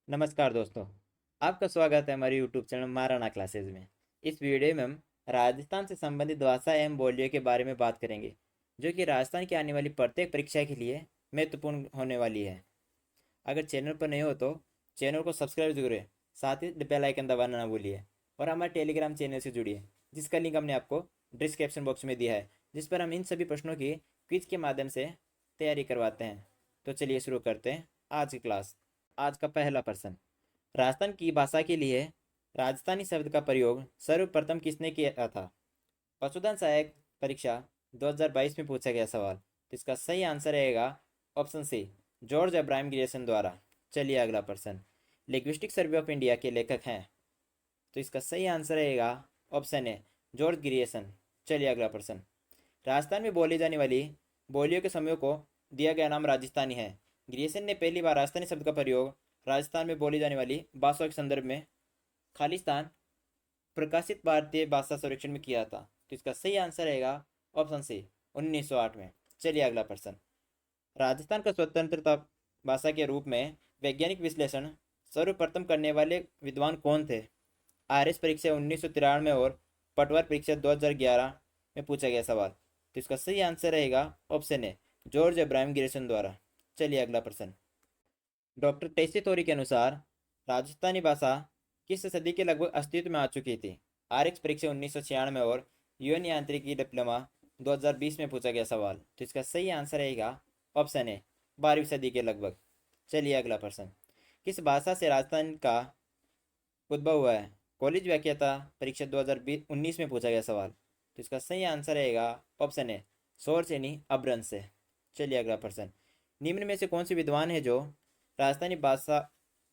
नमस्कार दोस्तों। आपका स्वागत है हमारे यूट्यूब चैनल महाराणा क्लासेज में। इस वीडियो में हम राजस्थान से संबंधित भाषा एवं बोलियों के बारे में बात करेंगे, जो कि राजस्थान की आने वाली प्रत्येक परीक्षा के लिए महत्वपूर्ण होने वाली है। अगर चैनल पर नहीं हो तो चैनल को सब्सक्राइब जरूर है, साथ ही बेल आइकन दबाना ना भूलिए और हमारे टेलीग्राम चैनल से जुड़िए, जिसका लिंक हमने आपको डिस्क्रिप्शन बॉक्स में दिया है, जिस पर हम इन सभी प्रश्नों की क्विज के माध्यम से तैयारी करवाते हैं। तो चलिए शुरू करते हैं आज की क्लास। आज का पहला प्रश्न, राजस्थान की भाषा के लिए राजस्थानी शब्द का प्रयोग सर्वप्रथम किसने किया था? पशुधन सहायक परीक्षा 2022 में पूछा गया सवाल। तो इसका सही आंसर रहेगा option C, George Abraham Grierson द्वारा। चलिए अगला प्रश्न, लिंग्विस्टिक सर्वे ऑफ इंडिया के लेखक हैं? तो इसका सही आंसर रहेगा ऑप्शन ए, जॉर्ज ग्रियर्सन। चलिए अगला प्रश्न, राजस्थान में बोली जाने वाली बोलियों के समूह को दिया गया नाम राजस्थानी है। ग्रियर्सन ने पहली बार राजस्थानी शब्द का प्रयोग राजस्थान में बोली जाने वाली भाषाओं के संदर्भ में खालिस्तान प्रकाशित भारतीय भाषा सर्वेक्षण में किया था। तो इसका सही आंसर रहेगा ऑप्शन सी, 1908 में। चलिए अगला प्रश्न, राजस्थान का स्वतंत्रता भाषा के रूप में वैज्ञानिक विश्लेषण सर्वप्रथम करने वाले विद्वान कौन थे? आरएस परीक्षा 1993 और पटवार परीक्षा 2011 में पूछा गया सवाल। तो इसका सही आंसर रहेगा ऑप्शन ए, जॉर्ज अब्राहम ग्रियर्सन द्वारा। चलिए अगला प्रश्न, डॉक्टर टेसी थोरी के अनुसार राजस्थानी भाषा किस सदी के लगभग अस्तित्व में आ चुकी थी? आरएक्स परीक्षा 1996 और यूएन यांत्रिकी डिप्लोमा 2020 में पूछा गया सवाल। तो इसका सही आंसर रहेगा ऑप्शन ए, 12वीं सदी के लगभग। चलिए अगला प्रश्न, किस भाषा से राजस्थान का उद्भव हुआ है? कॉलेज व्याख्याता परीक्षा 2019 में पूछा गया सवाल। तो इसका सही आंसर रहेगा ऑप्शन ए, सोर्स यानी अभ्रंश से। चलिए अगला प्रश्न, निम्न में से कौन से विद्वान है जो राजस्थानी भाषा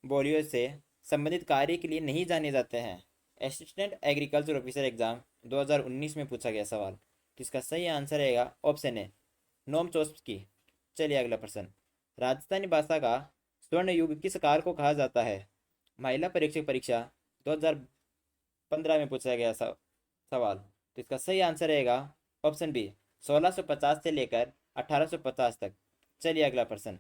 बोलियों से संबंधित कार्य के लिए नहीं जाने जाते हैं? असिस्टेंट एग्रीकल्चर ऑफिसर एग्जाम 2019 में पूछा गया सवाल। तो इसका सही आंसर रहेगा ऑप्शन ए, नोम चॉम्स्की। चलिए अगला प्रश्न, राजस्थानी भाषा का स्वर्ण युग किस काल को कहा जाता है? महिला परीक्षक परीक्षा 2015 में पूछा गया सवाल। तो इसका सही आंसर रहेगा ऑप्शन बी, 1650 से लेकर 1850 तक। चलिए अगला प्रश्न,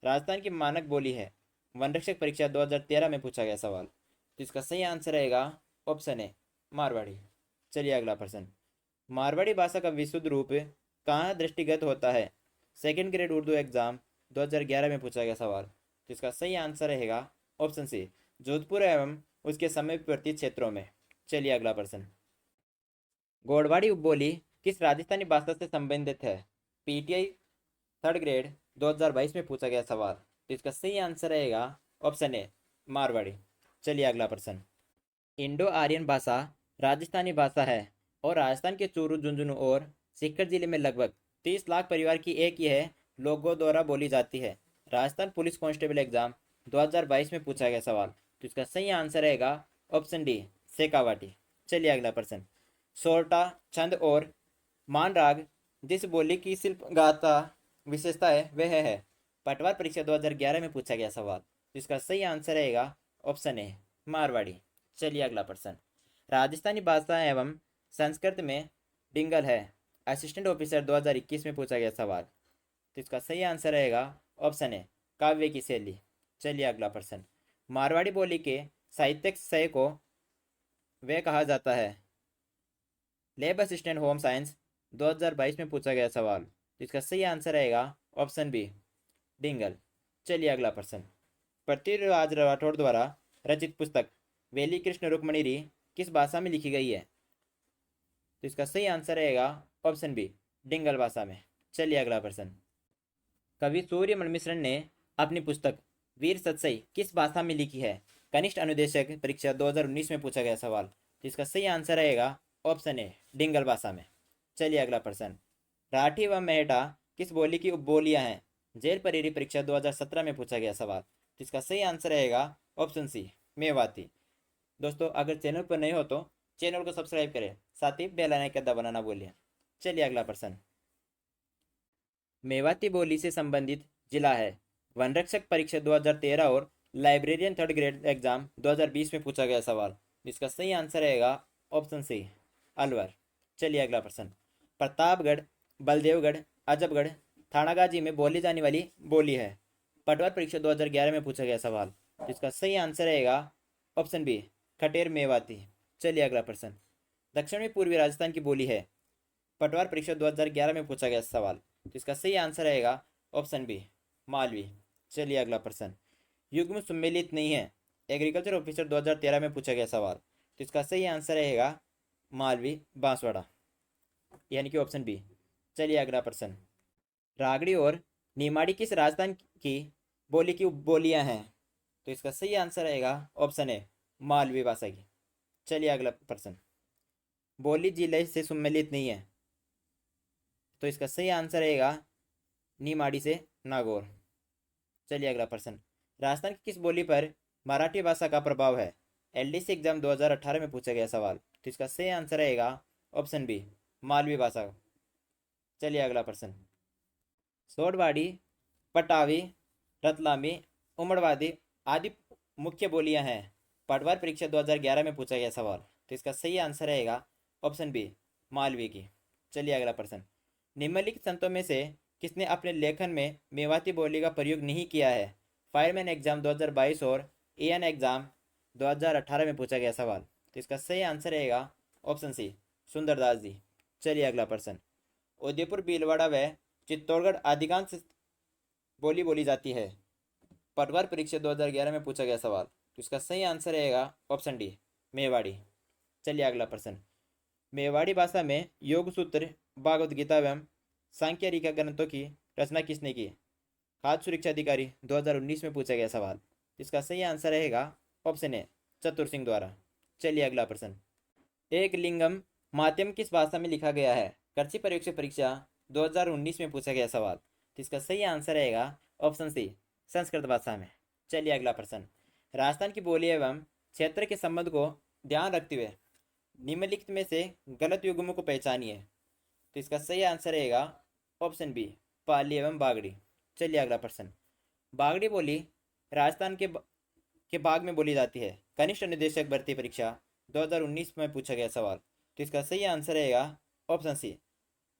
राजस्थान की मानक बोली है? वनरक्षक परीक्षा 2013 में पूछा गया सवाल। तो इसका सही आंसर रहेगा ऑप्शन ए, मारवाड़ी। चलिए अगला प्रश्न, मारवाड़ी भाषा का विशुद्ध रूप कहाँ दृष्टिगत होता है? सेकंड ग्रेड उर्दू एग्जाम 2011 में पूछा गया सवाल। तो इसका सही आंसर रहेगा ऑप्शन सी, जोधपुर एवं उसके समीपवर्ती क्षेत्रों में। चलिए अगला प्रश्न, गोड़वाड़ी उपबोली किस राजस्थानी भाषा से संबंधित है? पीटीआई थर्ड ग्रेड 2022 में पूछा गया सवाल। तो इसका सही आंसर रहेगा ऑप्शन ए, मारवाड़ी। चलिए अगला प्रश्न, इंडो आर्यन भाषा राजस्थानी भाषा है और राजस्थान के चूरू, झुंझुनू और सीकर जिले में लगभग 30 लाख परिवार की एक यह लोगों द्वारा बोली जाती है। राजस्थान पुलिस कांस्टेबल एग्जाम 2022 में पूछा गया सवाल। तो इसका सही आंसर रहेगा ऑप्शन डी, शेखावाटी। चलिए अगला प्रश्न, सोरठा छंद और मान राग जिस बोली की शिल्प गाथा विशेषता है वह है? पटवार परीक्षा 2011 में पूछा गया सवाल। तो इसका सही आंसर रहेगा ऑप्शन ए, मारवाड़ी। चलिए अगला प्रश्न, राजस्थानी भाषा एवं संस्कृत में डिंगल है? असिस्टेंट ऑफिसर 2021 में पूछा गया सवाल। तो इसका सही आंसर रहेगा ऑप्शन ए, काव्य की शैली। चलिए अगला प्रश्न, मारवाड़ी बोली के साहित्यिक शय को वह कहा जाता है? लैब असिस्टेंट होम साइंस 2022 में पूछा गया सवाल। तो इसका सही आंसर रहेगा ऑप्शन बी, डिंगल। चलिए अगला प्रश्न, पृथ्वीराज राठौड़ द्वारा रचित पुस्तक वेली कृष्ण रुक्मणी किस भाषा में लिखी गई है? तो इसका सही आंसर रहेगा ऑप्शन बी, डिंगल भाषा में। चलिए अगला प्रश्न, कवि सूर्यमल मिश्र ने अपनी पुस्तक वीर सतसई किस भाषा में लिखी है? कनिष्ठ अनुदेशक परीक्षा 2019 में पूछा गया सवाल। तो इसका सही आंसर रहेगा ऑप्शन ए, डिंगल भाषा में। चलिए अगला प्रश्न, राठी व मेहटा किस बोली की उपबोलियां हैं? जेल परेरी परीक्षा 2017 में पूछा गया सवाल। तो इसका सही आंसर रहेगा ऑप्शन सी, मेवाती। दोस्तों अगर चैनल पर नहीं हो तो चैनल को सब्सक्राइब करें, साथ ही बेल आइकन दबाना ना भूलिए। चलिए अगला प्रश्न, मेवाती बोली से संबंधित जिला है? वनरक्षक परीक्षा 2013 और लाइब्रेरियन थर्ड ग्रेड एग्जाम 2020 में पूछा गया सवाल। इसका सही आंसर रहेगा ऑप्शन सी, अलवर। चलिए अगला प्रश्न, प्रतापगढ़, बलदेवगढ़, अजबगढ़ थानागाजी में बोली जाने वाली बोली है? पटवार परीक्षा 2011 में पूछा गया सवाल। जिसका सही आंसर रहेगा ऑप्शन बी, खटेर मेवाती। चलिए अगला प्रश्न। दक्षिण में पूर्वी राजस्थान की बोली है। पटवार परीक्षा 2011 में पूछा गया सवाल। तो इसका सही आंसर रहेगा ऑप्शन बी, मालवी। चलिए अगला प्रश्न। युग्म सम्मिलित नहीं है, एग्रीकल्चर ऑफिसर 2013 में पूछा गया सवाल। तो इसका सही आंसर रहेगा मालवी बांसवाड़ा, यानी कि ऑप्शन बी। चलिए अगला प्रश्न। रागड़ी और निमाड़ी किस राजस्थान की बोली की उपबोलियां हैं? तो इसका सही आंसर रहेगा ऑप्शन ए, मालवी भाषा की। चलिए अगला प्रश्न। बोली जिले से सम्मिलित नहीं है, तो इसका सही आंसर रहेगा निमाड़ी से नागौर। चलिए अगला प्रश्न। राजस्थान की किस बोली पर मराठी भाषा का प्रभाव है? एलडीसी एग्जाम 2018 में पूछा गया सवाल। तो इसका सही आंसर रहेगा ऑप्शन बी, मालवी भाषा। चलिए अगला प्रश्न। सोडवाड़ी, पटावी, रतलामी, उमड़वादी आदि मुख्य बोलियां हैं। पटवार परीक्षा 2011 में पूछा गया सवाल। तो इसका सही आंसर रहेगा ऑप्शन बी, मालवी की। चलिए अगला प्रश्न। निम्नलिखित संतों में से किसने अपने लेखन में मेवाती बोली का प्रयोग नहीं किया है? फायरमैन एग्जाम 2022 और एएन एग्जाम 2018 में पूछा गया सवाल। तो इसका सही आंसर रहेगा ऑप्शन सी, सुंदरदास जी। चलिए अगला प्रश्न। उदयपुर, भीलवाड़ा व चित्तौड़गढ़ अधिकांश बोली बोली जाती है। पटवार परीक्षा 2011 में पूछा गया सवाल। तो इसका सही आंसर रहेगा ऑप्शन डी, मेवाड़ी। चलिए अगला प्रश्न। मेवाड़ी भाषा में योग सूत्र, भागवत गीता एवं सांख्य रीका ग्रंथों की रचना किसने की? खाद्य सुरक्षा अधिकारी 2019 में पूछा गया सवाल। इसका सही आंसर रहेगा ऑप्शन ए, चतुर सिंह द्वारा। चलिए अगला प्रश्न। एक लिंगम माध्यम किस भाषा में लिखा गया है? कृषि परीक्षा परीक्षा 2019 में पूछा गया सवाल। तो इसका सही आंसर रहेगा ऑप्शन सी, संस्कृत भाषा में। चलिए अगला प्रश्न। राजस्थान की बोली एवं क्षेत्र के संबंध को ध्यान रखते हुए निम्नलिखित में से गलत युग्मों को पहचानिए। तो इसका सही आंसर रहेगा ऑप्शन बी, पाली एवं बागड़ी। चलिए अगला प्रश्न। बागड़ी बोली राजस्थान के बाग में बोली जाती है। कनिष्ठ निदेशक भर्ती परीक्षा 2019 में पूछा गया सवाल। तो इसका सही आंसर रहेगा ऑप्शन सी,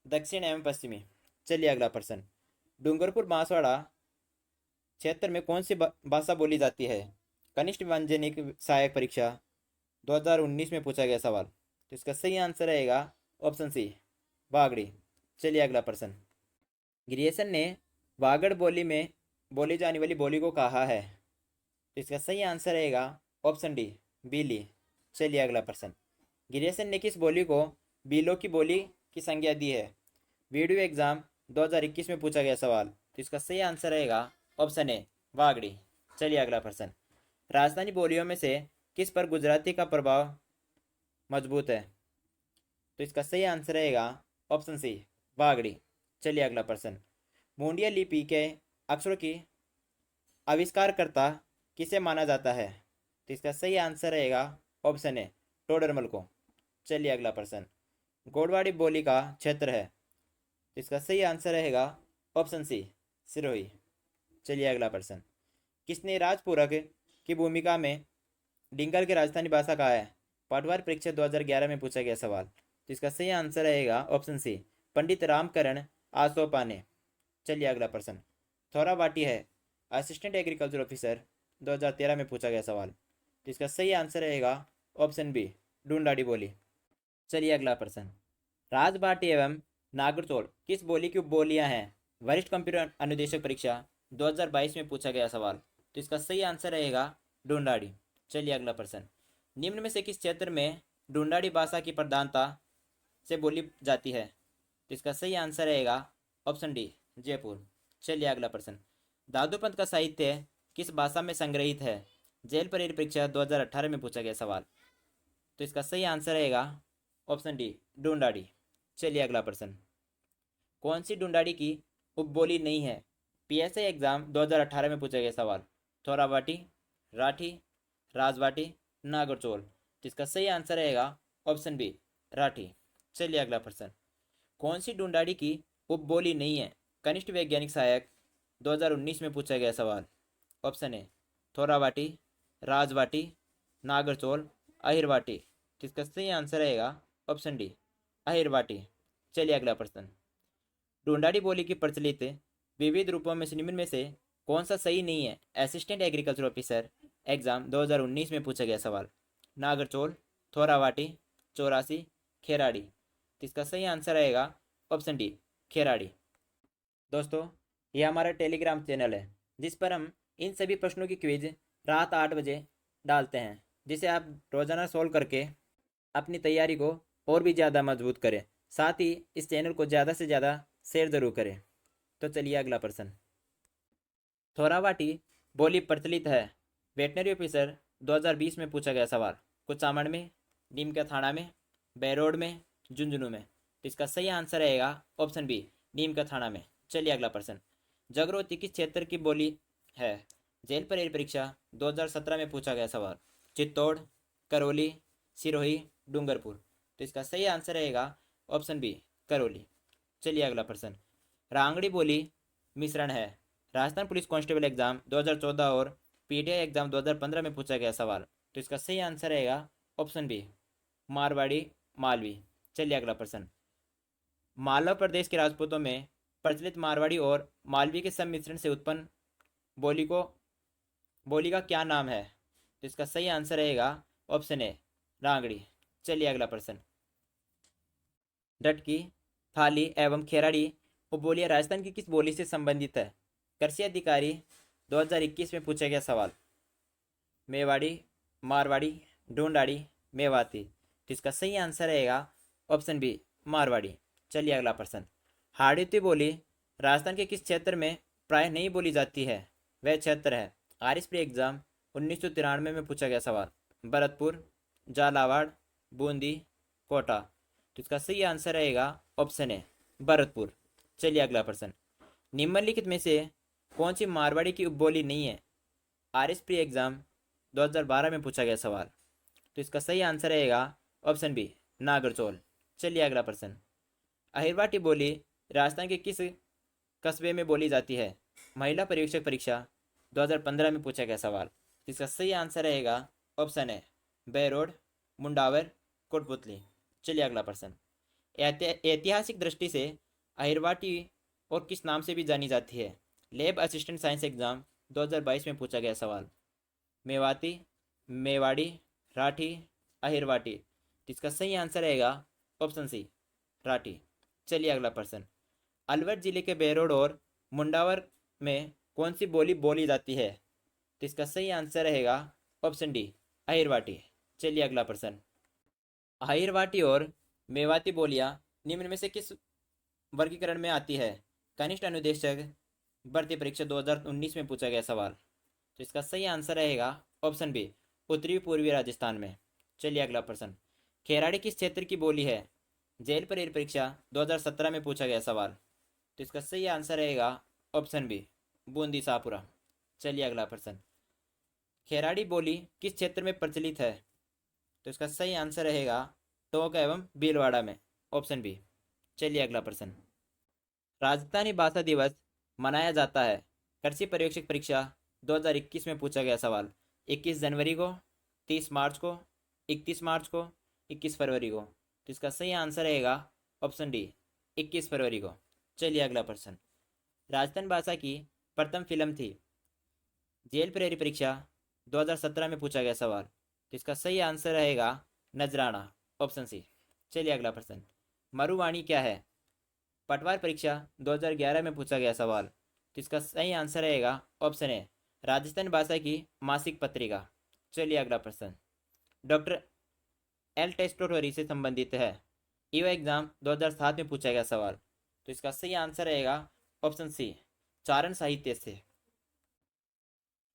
दक्षिण एवं पश्चिमी। चलिए अगला प्रश्न। डूंगरपुर बांसवाड़ा क्षेत्र में कौन सी भाषा बोली जाती है? कनिष्ठ वाणिज्यिक सहायक परीक्षा 2019 में पूछा गया सवाल। तो इसका सही आंसर रहेगा ऑप्शन सी, बागड़ी। चलिए अगला प्रश्न। ग्रियर्सन ने वागड़ बोली में बोली जाने वाली बोली को कहा है। तो इसका सही आंसर रहेगा ऑप्शन डी, बीली। चलिए अगला प्रश्न। ग्रियर्सन ने किस बोली को बीलों की बोली की संज्ञा दी है? वीडियो एग्जाम 2021 में पूछा गया सवाल। तो इसका सही आंसर रहेगा ऑप्शन ए, वागड़ी। चलिए अगला प्रश्न। राजस्थानी बोलियों में से किस पर गुजराती का प्रभाव मजबूत है? तो इसका सही आंसर रहेगा ऑप्शन सी, वागड़ी। चलिए अगला प्रश्न। मुंडिया लिपि के अक्षरों की आविष्कारकर्ता किसे माना जाता है? तो इसका सही आंसर रहेगा ऑप्शन ए, टोडरमल को। चलिए अगला प्रश्न। गोडवाड़ी बोली का क्षेत्र है। तो इसका सही आंसर रहेगा ऑप्शन सी, सिरोही। चलिए अगला प्रश्न। किसने राजपूरक की भूमिका में डिंगल की राजधानी भाषा कहा है? पटवार परीक्षा 2011 में पूछा गया सवाल। तो इसका सही आंसर रहेगा ऑप्शन सी, पंडित रामकरण आसोपा ने। चलिए अगला प्रश्न। थोराबाटी है असिस्टेंट एग्रीकल्चर ऑफिसर 2013 में पूछा गया सवाल। तो इसका सही आंसर रहेगा ऑप्शन बी, ढूंढाड़ी बोली। चलिए अगला प्रश्न। राजबाटी एवं नागरचौड़ किस बोली की उपबोलियां हैं? वरिष्ठ कंप्यूटर अनुदेशक परीक्षा 2022 में पूछा गया सवाल। तो इसका सही आंसर रहेगा ढूंढाड़ी। चलिए अगला प्रश्न। निम्न में से किस क्षेत्र में ढूंढाड़ी भाषा की प्रधानता से बोली जाती है? तो इसका सही आंसर रहेगा ऑप्शन डी, जयपुर। चलिए अगला प्रश्न। दादूपंत का साहित्य किस भाषा में संग्रहित है? जेल परेड परीक्षा 2018 में पूछा गया सवाल। तो इसका सही आंसर रहेगा ऑप्शन डी, ढूंढाड़ी। चलिए अगला प्रश्न। कौन सी ढूंढाड़ी की उपबोली नहीं है? पीएसआई एग्जाम 2018 में पूछा गया सवाल। थोराबाटी, राठी, राजबाटी, नागरचौल। तो इसका सही आंसर रहेगा ऑप्शन बी, राठी। चलिए अगला प्रश्न। कौन सी ढूंढाड़ी की उपबोली नहीं है? कनिष्ठ वैज्ञानिक सहायक 2019 में पूछा गया सवाल। Option A, Thorabati, Rajbati, Nagarchaul, Ahirwati. तो इसका सही आंसर रहेगा ऑप्शन डी, अहिरवाटी। चलिए अगला प्रश्न। ढूंढाड़ी बोली की प्रचलित विविध रूपों में से निम्न में से कौन सा सही नहीं है? असिस्टेंट एग्रीकल्चर ऑफिसर, एग्ज़ाम 2019 में पूछा गया सवाल। नागरचोल, थोरावाटी, चौरासी, खेराड़ी। तो इसका सही आंसर रहेगा ऑप्शन डी, खेराड़ी। दोस्तों, ये हमारा टेलीग्राम चैनल है जिस पर हम इन सभी प्रश्नों की क्विज रात 8 बजे डालते हैं, जिसे आप रोज़ाना सोल्व करके अपनी तैयारी को और भी ज़्यादा मजबूत करें। साथ ही इस चैनल को ज़्यादा से ज़्यादा शेयर ज़रूर करें। तो चलिए अगला प्रश्न। थोरावाटी बोली प्रचलित है। वेटनरी ऑफिसर 2020 में पूछा गया सवाल। कुचामण में, नीम का थाना में, बैरोड में, झुंझुनू में। तो इसका सही आंसर रहेगा ऑप्शन बी, नीम का थाना में। चलिए अगला प्रश्न। जागृति किस क्षेत्र की बोली है? जेल परेड परीक्षा 2017 में पूछा गया सवाल। चित्तौड़, करौली, सिरोही, डूंगरपुर। तो इसका सही आंसर रहेगा ऑप्शन बी, करौली। चलिए अगला प्रश्न। रांगड़ी बोली मिश्रण है। राजस्थान पुलिस कांस्टेबल एग्जाम 2014 और पीटीआई एग्जाम 2015 में पूछा गया सवाल। तो इसका सही आंसर रहेगा ऑप्शन बी, मारवाड़ी, मालवी। चलिए अगला प्रश्न। मालवा प्रदेश के राजपूतों में प्रचलित मारवाड़ी और मालवी के सम्मिश्रण से उत्पन्न बोली को बोली का क्या नाम है? तो इसका सही आंसर रहेगा ऑप्शन ए, रांगड़ी। चलिए अगला प्रश्न। डटकी, थाली एवं खेराड़ी उपबोलियां राजस्थान की किस बोली से संबंधित है? कृषि अधिकारी 2021 में पूछा गया सवाल। मेवाड़ी, मारवाड़ी, ढूंढाड़ी, मेवाती। तो इसका सही आंसर रहेगा ऑप्शन बी, मारवाड़ी। चलिए अगला प्रश्न। हाड़ौती बोली राजस्थान के किस क्षेत्र में प्राय नहीं बोली जाती है? वह क्षेत्र है। आरएस प्री एग्जाम 1993 में पूछा गया सवाल। भरतपुर, झालावाड़, बूंदी, कोटा। तो इसका सही आंसर रहेगा ऑप्शन ए, भरतपुर। चलिए अगला प्रश्न। निम्नलिखित में से कौन सी मारवाड़ी की उपबोली नहीं है? आरएस प्री एग्जाम 2012 में पूछा गया सवाल। तो इसका सही आंसर रहेगा ऑप्शन बी, नागरचौल। चलिए अगला प्रश्न। अहिरवाटी बोली राजस्थान के किस कस्बे में बोली जाती है? महिला परीक्षक परीक्षा 2015 में पूछा गया सवाल। इसका सही आंसर रहेगा ऑप्शन ए, बैरोड, मुंडावर, कोटपुतली। चलिए अगला प्रश्न। ऐतिहासिक दृष्टि से अहिरवाटी और किस नाम से भी जानी जाती है? लैब असिस्टेंट साइंस एग्जाम 2022 में पूछा गया सवाल। मेवाती, मेवाड़ी, राठी, अहिरवाटी। तो इसका सही आंसर रहेगा ऑप्शन सी, राठी। चलिए अगला प्रश्न। अलवर जिले के बेरोड और मुंडावर में कौन सी बोली बोली जाती है? तो इसका सही आंसर रहेगा ऑप्शन डी, अहिरवाटी। चलिए अगला प्रश्न। अहिरवाटी और मेवाती बोलियां निम्न में से किस वर्गीकरण में आती है? कनिष्ठ अनुदेशक भर्ती परीक्षा 2019 में पूछा गया सवाल। तो इसका सही आंसर रहेगा ऑप्शन बी, उत्तरी पूर्वी राजस्थान में। चलिए अगला प्रश्न। खेराड़ी किस क्षेत्र की बोली है? जेल परेड परीक्षा 2017 में पूछा गया सवाल। तो इसका सही आंसर रहेगा ऑप्शन बी, बूंदी शाहपुरा। चलिए अगला प्रश्न। खेराड़ी बोली किस क्षेत्र में प्रचलित है? तो इसका सही आंसर रहेगा टोंक एवं भीलवाड़ा में, ऑप्शन बी। चलिए अगला प्रश्न। राजस्थानी भाषा दिवस मनाया जाता है। कृषि पर्यवेक्षक परीक्षा 2021 में पूछा गया सवाल। 21 जनवरी को, 30 मार्च को, 31 मार्च को, 21 फरवरी को। तो इसका सही आंसर रहेगा ऑप्शन डी, 21 फरवरी को। चलिए अगला प्रश्न। राजस्थान भाषा की प्रथम फिल्म थी। जेल प्रेरी परीक्षा 2017 में पूछा गया सवाल। तो इसका सही आंसर रहेगा नजराना, ऑप्शन सी। चलिए अगला प्रश्न। मरुवाणी क्या है? पटवार परीक्षा 2011 में पूछा गया सवाल। तो इसका सही आंसर रहेगा ऑप्शन ए, राजस्थान भाषा की मासिक पत्रिका। चलिए अगला प्रश्न। डॉक्टर एल टेस्टोटोरी से संबंधित है। ईओ एग्जाम 2007 में पूछा गया सवाल। तो इसका सही आंसर रहेगा ऑप्शन सी, चारण साहित्य से।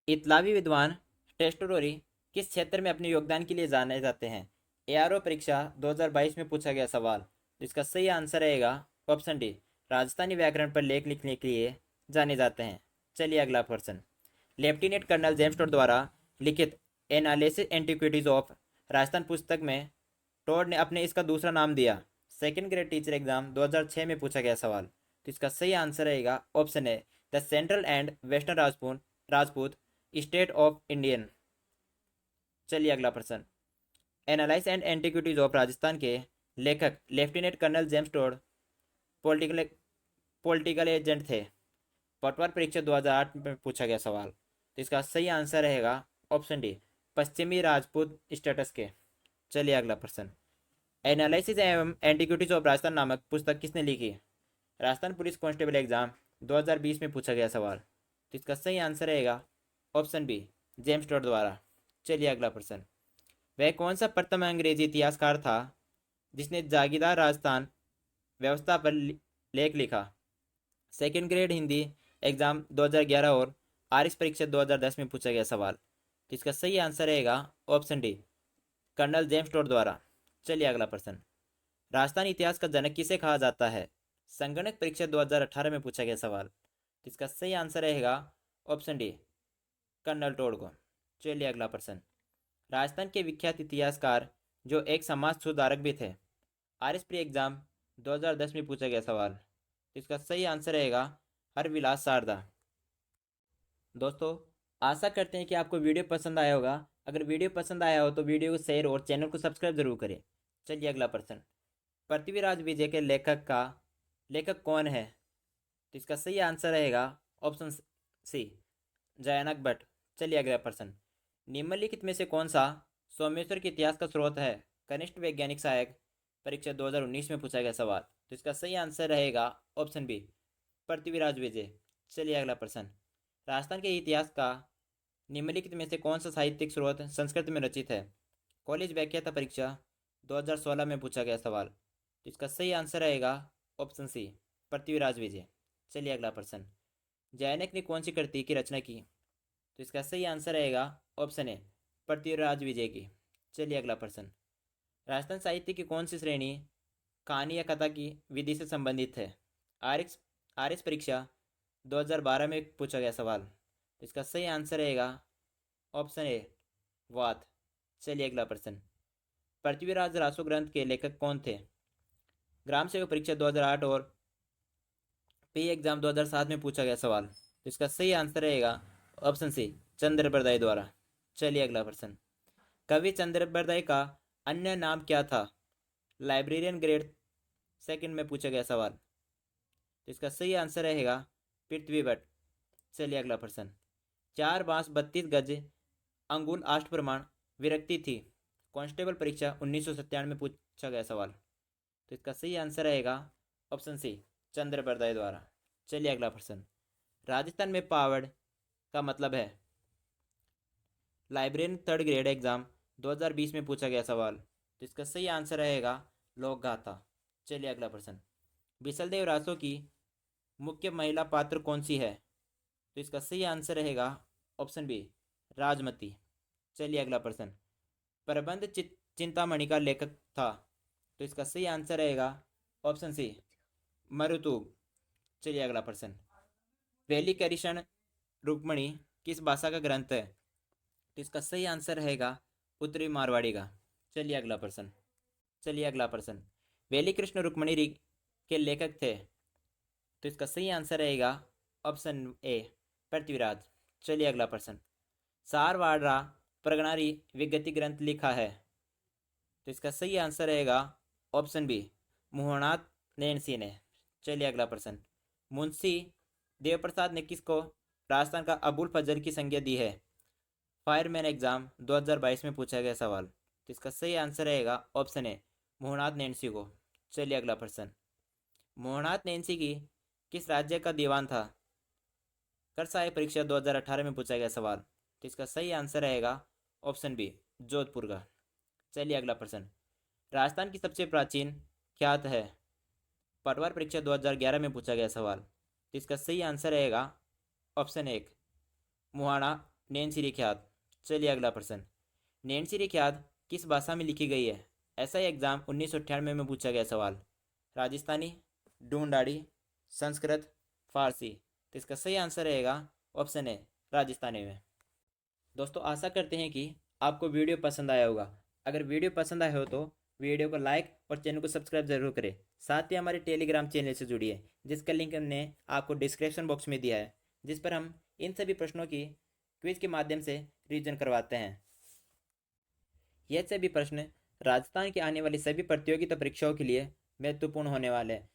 इतलावी विद्वान टेस्टोटोरी किस क्षेत्र में अपने योगदान के लिए जाने जाते हैं? एआरओ परीक्षा 2022 में पूछा गया सवाल। तो इसका सही आंसर रहेगा ऑप्शन डी, राजस्थानी व्याकरण पर लेख लिखने के लिए जाने जाते हैं। चलिए अगला प्रश्न। लेफ्टिनेंट कर्नल जेम्स टोड द्वारा लिखित एनालिसिस एंटिक्विटीज ऑफ राजस्थान पुस्तक में टोड ने अपने इसका दूसरा नाम दिया। सेकेंड ग्रेड टीचर एग्जाम 2006 में पूछा गया सवाल। तो इसका सही आंसर रहेगा option A, the central and western Rajput state of Indian. चलिए अगला प्रश्न। Analyse and antiquities of Rajasthan के लेखक lieutenant colonel James Tod political political agent थे। पटवार परीक्षा 2008 में पूछा गया सवाल। तो इसका सही आंसर रहेगा ऑप्शन डी पश्चिमी राजपूत स्टेटस के। चलिए अगला प्रश्न। एनालिसिस एवं एंटिक्विटीज ऑफ राजस्थान नामक पुस्तक किसने लिखी? राजस्थान पुलिस कांस्टेबल एग्जाम 2020 में पूछा गया सवाल। तो इसका सही आंसर रहेगा ऑप्शन बी जेम्स टॉड द्वारा। चलिए अगला प्रश्न। वह कौन सा प्रथम अंग्रेजी इतिहासकार था जिसने जागीरदार राजस्थान व्यवस्था पर लेख लिखा? सेकंड ग्रेड हिंदी एग्जाम 2011 और आर्यस परीक्षा 2010 में पूछा गया सवाल। तो इसका सही आंसर रहेगा option D colonel James Tod द्वारा। चलिए अगला प्रश्न। राजस्थान इतिहास का जनक किसे कहा जाता है? संगणक परीक्षा 2018 में पूछा गया सवाल। तो इसका सही आंसर रहेगा ऑप्शन डी कर्नल टॉड को। चलिए अगला प्रश्न। राजस्थान के विख्यात इतिहासकार जो एक समाज सुधारक भी थे। आर्यस प्री एग्जाम 2010 में पूछा गया सवाल। तो इसका सही आंसर रहेगा हरविलास शारदा। दोस्तों, आशा करते हैं कि आपको वीडियो पसंद आया होगा। अगर वीडियो पसंद आया हो तो वीडियो को शेयर और चैनल को सब्सक्राइब जरूर करें। चलिए अगला प्रश्न। पृथ्वीराज विजय के लेखक कौन है? तो इसका सही आंसर रहेगा ऑप्शन सी जयानक भट्ट। चलिए अगला प्रश्न। निम्नलिखित में से कौन सा सोमेश्वर के इतिहास का स्रोत है? कनिष्ठ वैज्ञानिक सहायक परीक्षा 2019 में पूछा गया सवाल। तो इसका सही आंसर रहेगा ऑप्शन बी पृथ्वीराज विजय। चलिए अगला प्रश्न। राजस्थान के इतिहास का निम्नलिखित में से कौन सा साहित्यिक स्रोत संस्कृत में रचित है? कॉलेज व्याख्याता परीक्षा 2016 में पूछा गया सवाल। तो इसका सही आंसर रहेगा ऑप्शन सी पृथ्वीराज विजय। चलिए अगला प्रश्न। जैनक ने कौन सी कृति की रचना की? तो इसका सही आंसर रहेगा ऑप्शन ए पृथ्वीराज विजय की। चलिए अगला प्रश्न। राजस्थान साहित्य की कौन सी श्रेणी कहानी या कथा की विधि से संबंधित है? आर्यस आर्यस परीक्षा 2012 में पूछा गया सवाल। तो इसका सही आंसर रहेगा ऑप्शन ए वात। चलिए अगला प्रश्न। पृथ्वीराज रासो ग्रंथ के लेखक कौन थे? ग्राम सेवक परीक्षा 2008 और पी एग्जाम 2007 में पूछा गया सवाल। तो इसका सही आंसर रहेगा ऑप्शन सी चंद्रबरदाई द्वारा। चलिए अगला प्रश्न। कवि चंद्रबरदाई का अन्य नाम क्या था? लाइब्रेरियन ग्रेड सेकंड में पूछा गया सवाल। तो इसका सही आंसर रहेगा पृथ्वी भट्ट। चलिए अगला प्रश्न। 4 बांस 32 गज अंगुल आष्ट प्रमाण विरक्ति थी कांस्टेबल परीक्षा 1997 में पूछा गया सवाल। तो इसका सही आंसर रहेगा ऑप्शन सी चंद्रबरदाई द्वारा। चलिए अगला प्रश्न। राजस्थान में पावड़ का मतलब है? लाइब्रेरियन थर्ड ग्रेड एग्जाम 2020 में पूछा गया सवाल। तो इसका सही आंसर रहेगा लोक गाथा। चलिए अगला प्रश्न। बिसलदेव रासो की मुख्य महिला पात्र कौन सी है? तो इसका सही आंसर रहेगा ऑप्शन बी राजमती। चलिए अगला प्रश्न। प्रबंध चिंतामणि का लेखक था? तो इसका सही आंसर रहेगा ऑप्शन सी मरुतुग। चलिए अगला प्रश्न। वेली करिशन रुक्मणी किस भाषा का ग्रंथ है? तो इसका सही आंसर रहेगा उत्तरी मारवाड़ी का। चलिए अगला प्रश्न। वेली कृष्ण रुक्मणी के लेखक थे? तो इसका सही आंसर रहेगा ऑप्शन ए पृथ्वीराज। चलिए अगला प्रश्न। सारवाड़ा प्रगणारी विगति ग्रंथ लिखा है? तो इसका सही आंसर रहेगा ऑप्शन बी मोहनाथ नैनसी ने। चलिए अगला प्रश्न। मुंशी देवप्रसाद ने किसको राजस्थान का अबुल फजल की संज्ञा दी है? फायरमैन एग्जाम 2022 में पूछा गया सवाल। तो इसका सही आंसर रहेगा ऑप्शन ए मोहनाथ नैनसी को। चलिए अगला प्रश्न। मोहनाथ नैनसी की किस राज्य का दीवान था? कर सहायक परीक्षा 2018 में पूछा गया सवाल। तो इसका सही आंसर रहेगा ऑप्शन बी जोधपुर का। चलिए अगला प्रश्न। राजस्थान की सबसे प्राचीन ख्यात है? पटवार परीक्षा 2011 में पूछा गया सवाल। तो इसका सही आंसर रहेगा ऑप्शन एक मुहाना नैनसिरी ख्यात। चलिए अगला प्रश्न। नैनसिरी ख्यात किस भाषा में लिखी गई है? ऐसा ही एग्जाम 1998 में पूछा गया सवाल। राजस्थानी, ढूंढाड़ी, संस्कृत, फारसी। तो इसका सही आंसर रहेगा ऑप्शन ए राजस्थानी में। दोस्तों, आशा करते हैं कि आपको वीडियो पसंद आया होगा। अगर वीडियो पसंद आया हो तो वीडियो को लाइक और चैनल को सब्सक्राइब जरूर करें। साथ ही हमारे टेलीग्राम चैनल से जुड़िए जिसका लिंक हमने आपको डिस्क्रिप्शन बॉक्स में दिया है, जिस पर हम इन सभी प्रश्नों की क्विज के माध्यम से रिवीजन करवाते हैं। यह सभी प्रश्न राजस्थान की आने वाली सभी प्रतियोगिता परीक्षाओं के लिए महत्वपूर्ण होने वाले हैं,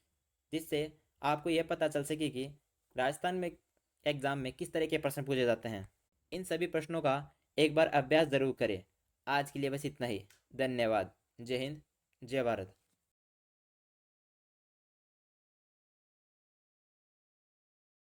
जिससे आपको यह पता चल सके कि राजस्थान में एग्ज़ाम में किस तरह के प्रश्न पूछे जाते हैं। इन सभी प्रश्नों का एक बार अभ्यास ज़रूर करें। आज के लिए बस इतना ही। धन्यवाद। जय हिंद, जय भारत।